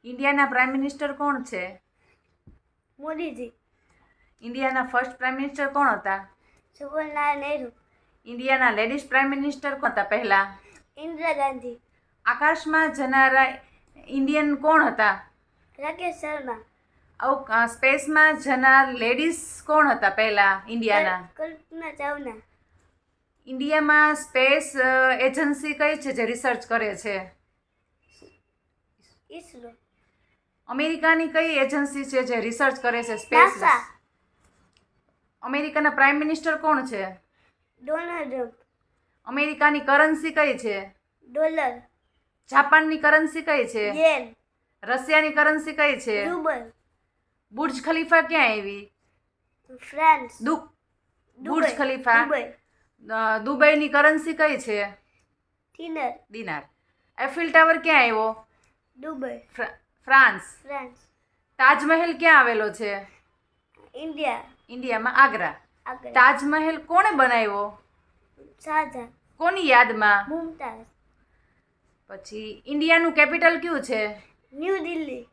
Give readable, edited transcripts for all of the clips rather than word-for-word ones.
ઇન્ડિયાના prime minister કોણ છે? મોદીજી. ઇન્ડિયાના ફર્સ્ટ પ્રાઇમ મિનિસ્ટર કોણ હતા? જવાહરલાલ નહેરુ. ઇન્ડિયાના લેડીઝ પ્રાઇમ મિનિસ્ટર કોણ હતા પહેલા? ઇન્દિરા ગાંધી. આકાશમાં જનારા ઇન્ડિયન કોણ હતા? રાકેશ શર્મા. સ્પેસમાં જનાર લેડીઝ કોણ હતા પહેલા ઇન્ડિયાના? કલ્પના ચાવલા. ઇન્ડિયામાં સ્પેસ એજન્સી કઈ છે જે રિસર્ચ કરે છે? ઈસરો. અમેરિકાની કઈ એજન્સી છે જે રિસર્ચ કરે છે સ્પેસ? નાસા. અમેરિકાના પ્રાઇમ મિનિસ્ટર કોણ છે? Donald Trump. અમેરિકાની કરન્સી કઈ છે? ડોલર. જાપાનની કરન્સી કઈ છે? યેન. રશિયાની કરન્સી કઈ છે? રૂબલ. બુર્જ ખલીફા ક્યાં આવી? ફ્રાન્સ. Burj Khalifa. દુબઈ. દુબઈની કરન્સી કઈ છે? થિનર. દિનાર. એફિલ ટાવર ક્યાં આવ્યો? દુબઈ. ફ્રાન્સ. ફ્રાન્સ. તાજમહેલ ક્યાં આવેલો છે? ઇન્ડિયા. ઇન્ડિયામાં આગ્રા. આગ્રા. તાજમહેલ કોણે બનાવ્યો? શાહજહાં. કોની યાદમાં? મુમતાઝ. પછી ઇન્ડિયાનું કેપિટલ કયું છે? ન્યૂ દિલ્હી.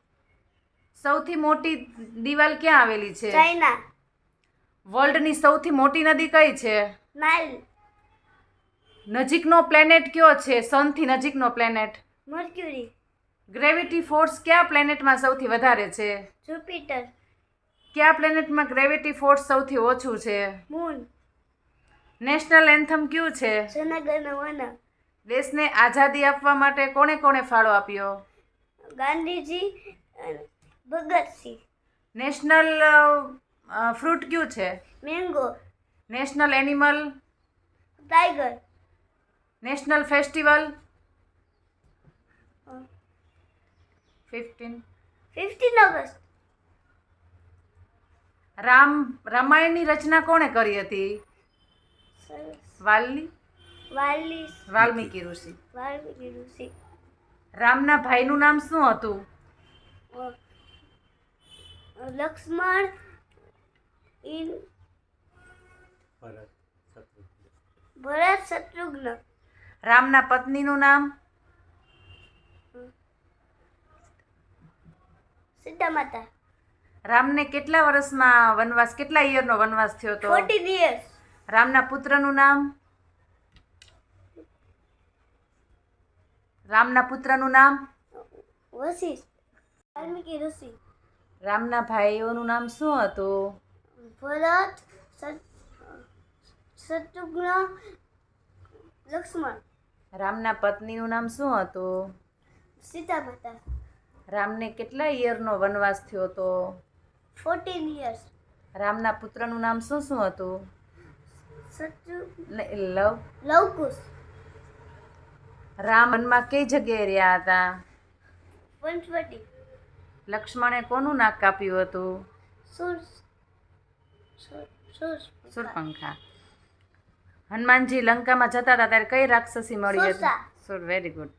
સૌથી મોટી દિવાલ ક્યાં આવેલી છે? ચાઇના. વર્લ્ડની સૌથી મોટી નદી કઈ છે? નાઇલ. નજીકનો પ્લેનેટ કયો છે? સનથી નજીકનો પ્લેનેટ? મર્ક્યુરી. ગ્રેવિટી ફોર્સ કયા પ્લેનેટમાં સૌથી વધારે છે? જુપિટર. કયા પ્લેનેટમાં ગ્રેવિટી ફોર્સ સૌથી ઓછું છે? મૂન. નેશનલ એન્થમ કયું છે? જનગણ મન. દેશને આઝાદી આપવા માટે કોણે કોણે ફાળો આપ્યો? ગાંધીજી અને ભગતસિંહ. નેશનલ ફ્રૂટ કયું છે? Mango. National animal? Tiger. National festival? 15 August. રામાયણની રચના કોણે કરી હતી? વાલ્મીકી ઋષિ. વાલ્મીકી ઋષિ. રામના ભાઈનું નામ શું હતું? લક્ષ્મણ. ભરત શત્રુઘ્ન. રામના પત્નીનું નામ? સીતા માતા. રામને કેટલા વર્ષમાં વનવાસ, કેટલા યરનો વનવાસ થયો હતો? 14 years. રામના પુત્રનું નામ? રામના પુત્રનું નામ? વશિષ્ઠ. વાલ્મીકી ઋષિ. રામના ભાઈઓનું નામ શું હતું? ભરત, શત્રુઘ્ન, લક્ષ્મણ. રામના પત્નીનું નામ શું હતું? સીતા માતા. રામને કેટલા યરનો વનવાસ થયો હતો? 14 years. રામના પુત્રનું નામ શું હતું? લવકુશ. રામ વનમાં કઈ જગ્યાએ રહ્યા હતા? પંચવટી. લક્ષ્મણે કોનું નાક કાપ્યું હતું? શૂરપંખા. હનુમાનજી લંકામાં જતા હતા ત્યારે કઈ રાક્ષસી મળી હતી? Very good.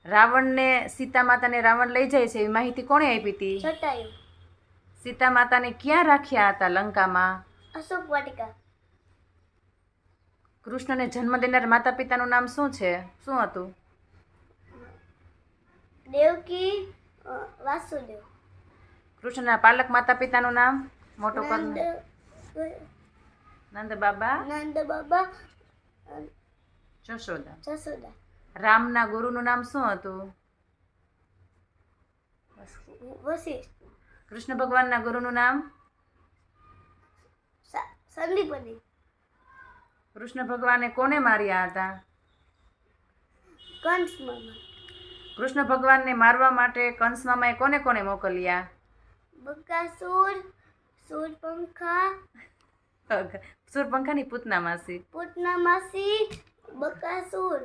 રાવણને સીતા માતાને રાવણ લઈ જાય છે એવી માહિતી કોણે આપી હતી? જટાયુ. સીતા માતાને ક્યાં રાખ્યા હતા લંકામાં? અશોક વાટિકા. કૃષ્ણને જન્મ દેનાર માતા પિતાનું નામ શું છે? શું હતું? દેવકી, વાસુદેવ. કૃષ્ણના પાલક માતા પિતાનું નામ? મોટો કર. નંદ બાબા. જશોદા. રામના ગુરુનું નામ શું હતું? વશિષ્ઠ. કૃષ્ણ ભગવાનના ગુરુનું નામ? સંદીપની. કૃષ્ણ ભગવાને કોને માર્યા હતા? કંસ મામા. કૃષ્ણ ભગવાનને મારવા માટે કંસ મામાએ કોને કોને મોકલ્યા? બકાસુર, શૂરપંખા. શૂરપંખાની પૂતના માસી. પૂતના માસી, બકાસુર.